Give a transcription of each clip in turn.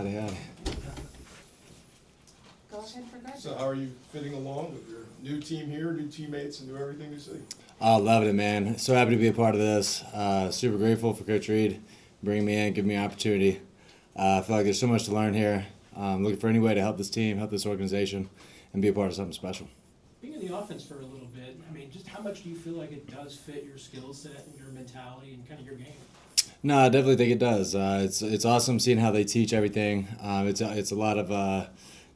Howdy, howdy. Go ahead for Gardner. So how are you fitting along with your new team here, new teammates, and new everything you see? Oh, loving it, man. So happy to be a part of this. Super grateful for Coach Reed bringing me in, giving me an opportunity. I feel like there's so much to learn here. Looking for any way to help this team, help this organization, and be a part of something special. Being in the offense for a little bit, I mean, just how much do you feel like it does fit your skill set and your mentality and kind of your game? No, I definitely think it does. It's awesome seeing how they teach everything. It's a lot of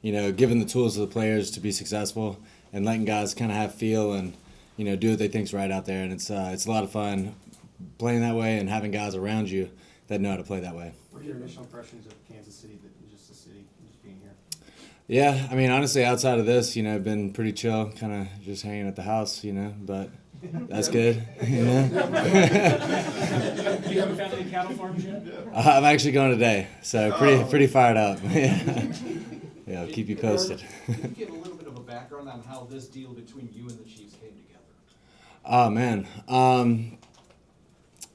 giving the tools to the players to be successful and letting guys kind of have feel and do what they think's right out there. And it's a lot of fun playing that way and having guys around you that know how to play that way. What are your initial impressions of Kansas City, just the city, just being here? Yeah, I mean, honestly, outside of this, I've been pretty chill, kind of just hanging at the house, but that's good. You haven't found any cattle farms yet? I'm actually going today, so pretty fired up. Yeah, I'll keep you posted. Can you give a little bit of a background on how this deal between you and the Chiefs came together? Oh, man.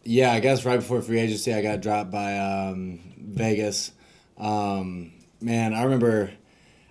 Yeah, I guess right before free agency, I got dropped by Vegas. Man, I remember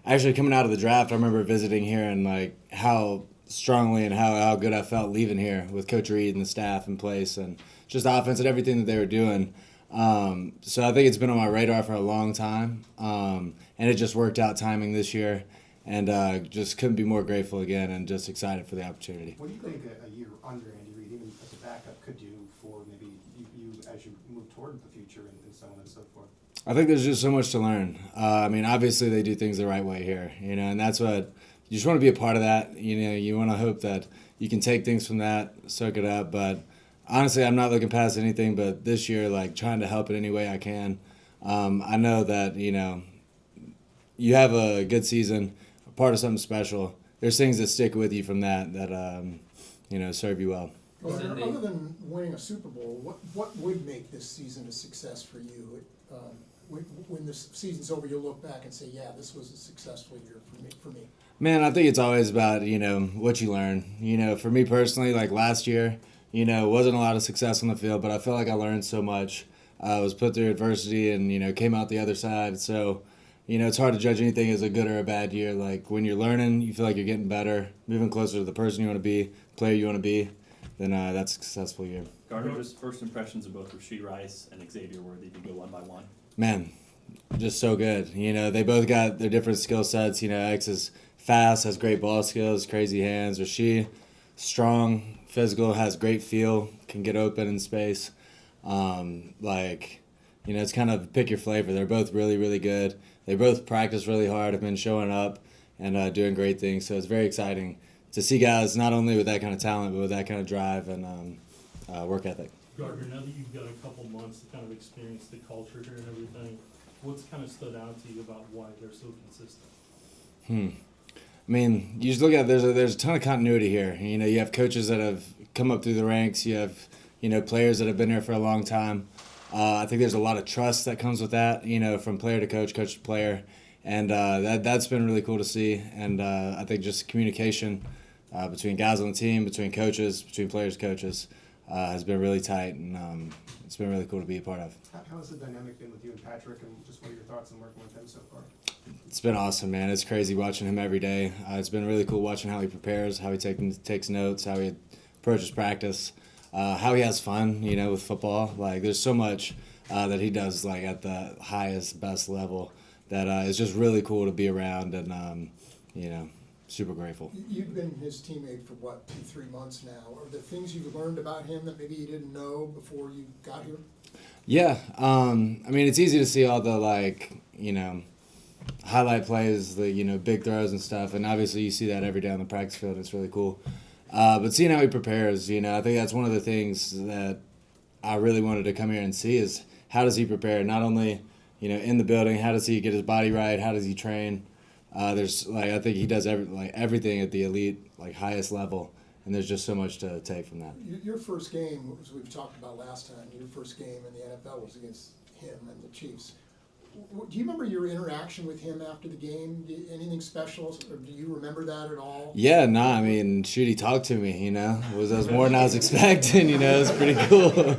actually coming out of the draft, I remember visiting here and how strongly and how good I felt leaving here with Coach Reed and the staff in place and just the offense and everything that they were doing. So I think it's been on my radar for a long time, and it just worked out timing this year, and just couldn't be more grateful again and just excited for the opportunity. What do you think a year under Andy Reid, even as a backup, could do for maybe you as you move toward the future and so on and so forth? I think there's just so much to learn. I mean, obviously they do things the right way here, and that's what you just want to be a part of that. You want to hope that you can take things from that, soak it up. But honestly, I'm not looking past anything. But this year, trying to help in any way I can. I know that you have a good season, a part of something special. There's things that stick with you from that serve you well. Other than winning a Super Bowl, what would make this season a success for you? When this season's over, you'll look back and say, yeah, this was a successful year for me. Man, I think it's always about, what you learn. For me personally, last year, wasn't a lot of success on the field, but I feel like I learned so much. I was put through adversity and, came out the other side. So, it's hard to judge anything as a good or a bad year. When you're learning, you feel like you're getting better, moving closer to the person you want to be, player you want to be, then that's a successful year. Gardner, just first impressions of both Rashee and Xavier Worthy. You go one by one. Man, just so good. They both got their different skill sets. X is fast, has great ball skills, crazy hands. Rashee, strong, physical, has great feel, can get open in space. It's kind of pick your flavor. They're both really, really good. They both practice really hard, have been showing up and doing great things. So it's very exciting to see guys not only with that kind of talent, but with that kind of drive and work ethic. Gardner, now that you've got a couple months to kind of experience the culture here and everything, what's kind of stood out to you about why they're so consistent? I mean, you just look at there's a ton of continuity here. You have coaches that have come up through the ranks. You have players that have been here for a long time. I think there's a lot of trust that comes with that. From player to coach, coach to player, and that's been really cool to see. And I think just communication between guys on the team, between coaches, between players, coaches. Has been really tight, and it's been really cool to be a part of. How has the dynamic been with you and Patrick, and just what are your thoughts on working with him so far? It's been awesome, man. It's crazy watching him every day. It's been really cool watching how he prepares, how he takes notes, how he approaches practice, how he has fun, with football. There's so much that he does, at the highest, best level that is just really cool to be around, and, super grateful. You've been his teammate for, 2-3 months now. Are there things you've learned about him that maybe you didn't know before you got here? Yeah. I mean, it's easy to see all the, highlight plays, the, big throws and stuff, and obviously you see that every day on the practice field. It's really cool. But seeing how he prepares, I think that's one of the things that I really wanted to come here and see is how does he prepare? Not only, in the building, how does he get his body right? How does he train? There's I think he does everything at the elite, highest level, and there's just so much to take from that. Your first game, as we've talked about last time, your first game in the NFL was against him and the Chiefs. Do you remember your interaction with him after the game? Anything special, or do you remember that at all? Yeah, I mean, shoot, he talked to me, It was more than I was expecting, It was pretty cool.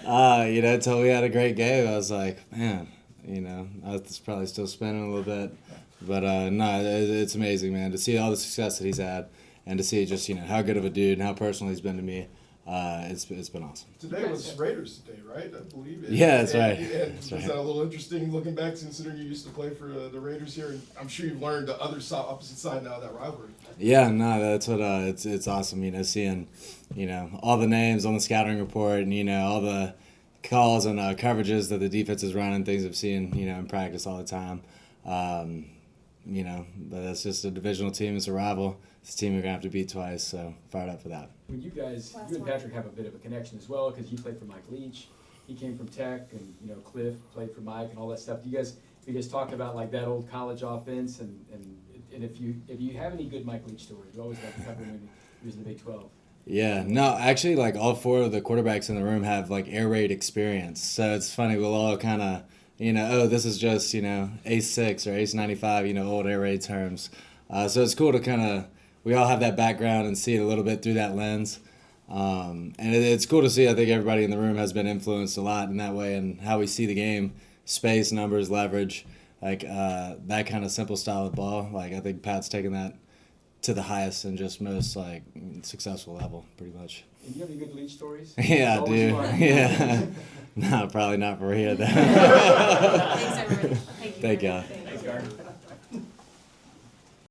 Until we had a great game, I was like, man, you know, it's probably still spinning a little bit. But no, it's amazing, man, to see all the success that he's had and to see just, you know, how good of a dude and how personal he's been to me. It's been awesome. Today was Raiders Day, right? I believe it. Yeah, that's right. And That's was right. that a little interesting looking back, considering you used to play for the Raiders here? And I'm sure you've learned the other side, opposite side now of that rivalry. Yeah, no, that's what it's awesome, you know, seeing, you know, all the names on the scouting report and, you know, all the calls and coverages that the defense is running, things I've seen, you know, in practice all the time. You know, but that's just a divisional team. It's a rival. It's a team you're going to have to beat twice, so fired up for that. When you guys, you and Patrick have a bit of a connection as well, because you played for Mike Leach. He came from Tech, and, you know, Cliff played for Mike and all that stuff. Do you guys talk about, like, that old college offense, and if you have any good Mike Leach stories, you always like to cover when he was in the Big 12. Yeah, no, actually, like, all four of the quarterbacks in the room have, like, air raid experience. So it's funny, we'll all kind of, you know, oh, this is just, you know, Ace 6 or Ace 95, you know, old air raid terms. So it's cool to kind of, we all have that background and see it a little bit through that lens. And it's cool to see. I think everybody in the room has been influenced a lot in that way and how we see the game, space, numbers, leverage, like that kind of simple style of ball. Like, I think Pat's taken that to the highest and just most, like, successful level, pretty much. And you have any good Leach stories? Yeah, Always dude. fun. Yeah. No, probably not for here, though. Thanks, everybody. Thank you. Thank you. Thanks, Gardner.